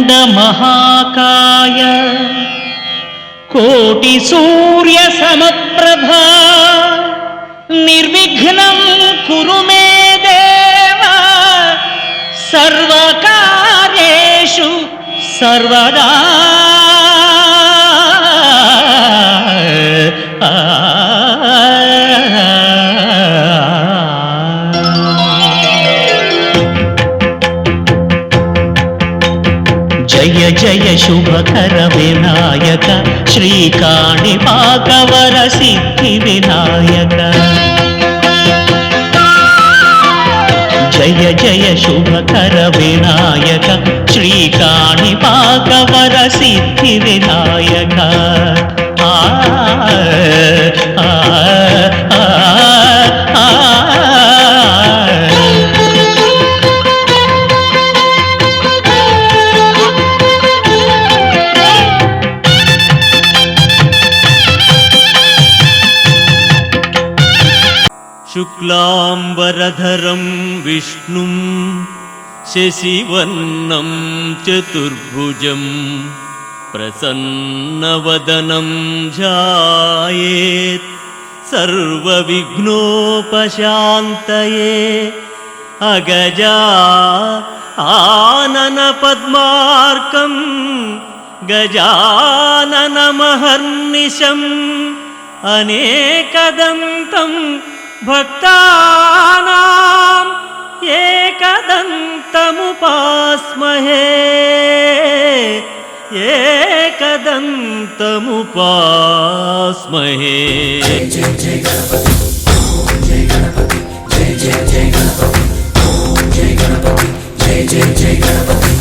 वक्रतुण्ड महाकाय कोटि सूर्य समप्रभा निर्विघ्नं कुरु मे देव सर्वकार्येषु सर्वदा। जय जय शुभकर विनायक श्रीकाणिपाकवर सिद्धि विनायक। जय जय शुभकर विनायक श्रीकाणिपाकवर सिद्धि विनायक। आ आ आ आ शुक्लांबरधरं विष्णुं शशिवर्णं चतुर्भुजं प्रसन्नवदनं ध्यायेत् सर्वविघ्नोपशान्तये। अगजा आनन पद्मार्कं गजाननमहर्निशम् अनेकदन्तं भक्तानां एकदन्तमुपास्महे एकदन्तमुपास्महे। जय जय जय गणपति ओम जय गणपति जय जय जय गणपति ओम जय गणपति जय जय जय गणपति।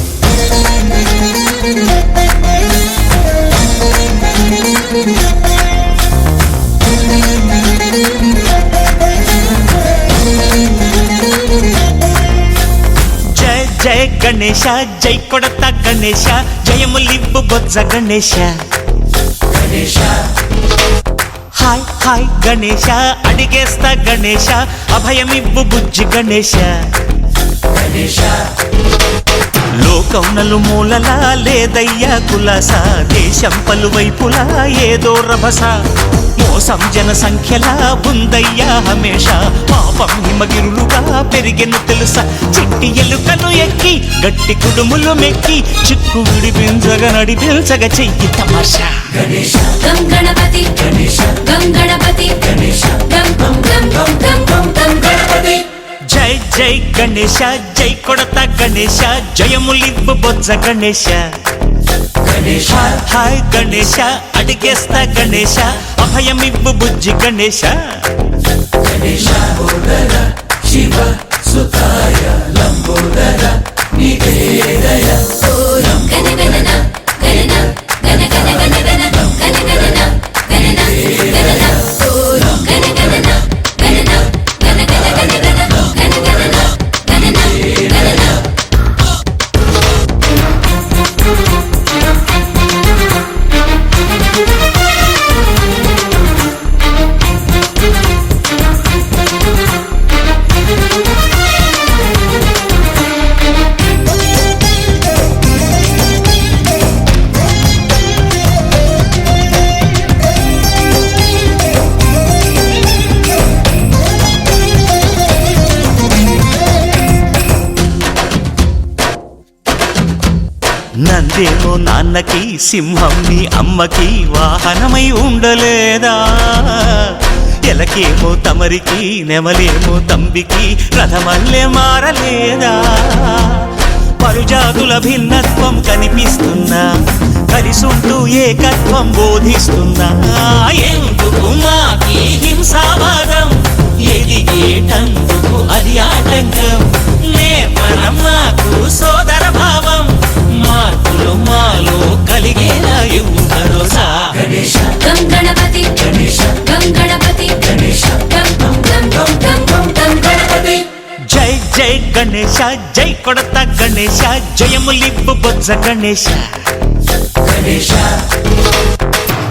जय गणेश जय कोडता गणेश जयमुलिब्बु बोज्ज गणेश। गणेश हाय हाय गणेश अडिगेस्ता गणेश अभयमिब्बु बुज्जि गणेश। गणेश లోకం నలుమూలలా లేదయ్యా కులాస దేశం పలువైపులా ఏదో రభస మోసం జన సంఖ్యలా ఉందయ్యా హమేష పాపం హిమగిరులుగా పెరిగెను తెలుసా చిట్టి ఎలుకను ఎక్కి గట్టి కుడుములు మెక్కి చిక్కు విడిపించగా నడిపించగా చెయ్యి తమాషా గణేశ గం గణపతి గణేశ గం గణపతి గణేశ గం గం గం గం గం గం గణపతి। जय जय गणेश जय कोडता गणेश जयमुलिब्बु बोज्ज गणेश। गणेश हाय गणेश अडिगेस्ता गणेश अभयमिब्बु बुज्जि गणेश। गणेश लंबोदर शिव सुताय लंबोदर निवेदय गणगणना गणना गण गण गण गण गणगणना गणना गणना गणगणना गणना गण गण गण गण నందేమో నాన్నకి సింహం నీ అమ్మకి వాహనమై ఉండలేదా ఎలకేమో తమరికి నెమలేమో తంబికి రథమల్లే మారలేదా పరుజాతుల భిన్నత్వం కనిపిస్తున్నా కలిసుంటూ ఏకత్వం బోధిస్తున్నా ఎందుకు మాకి హింసావాదం ఎదిగేటందుకు అది ఆటంకం నేపరం మాకు సోదర భావం మార్పులు మాలో కలిగేలా ఇవ్వు భరోసా గణేశ గం గణపతి గణేశ గం గణపతి గణేశ గం గం గం గం గం గం గణపతి। జై జై గణేశ జై కొడతా గణేశ జయములిబ్బు బొజ్జ గణేశ। గణేశ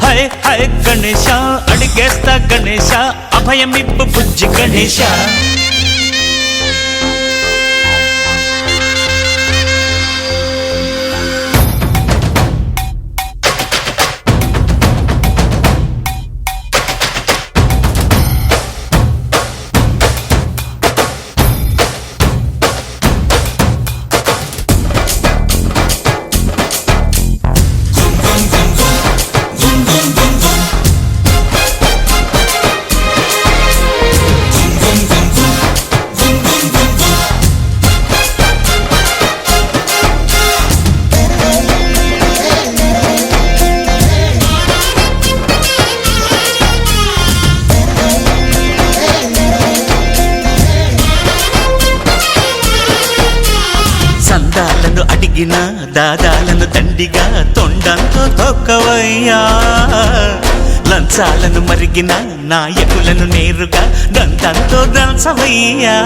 హై హై గణేశ అడిగేస్తా గణేశ అభయమిబ్బు బుజ్జి గణేశ। దాదాలను దండిగా తొండంతో తొక్కవయ్యా లంచాలను మరిగిన నాయకులను నేరుగా దంతంతో దంచవయ్యా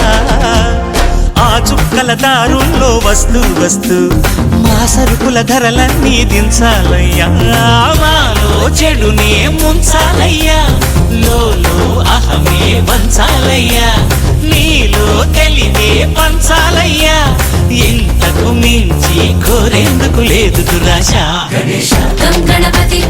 ఆ చుక్కల దారుల్లో వస్తూ వస్తూ మా సరుకుల ధరలన్నీ దించాలయ్యా మాలో చెడునే ముంచాలయ్యా లోలో అహమే వంచాలయ్యా నీలో తెలివే పంచాలయ్యా ఇంతకు మించి కోరేందుకు లేదు దురాశ గణేశ గం గణపతి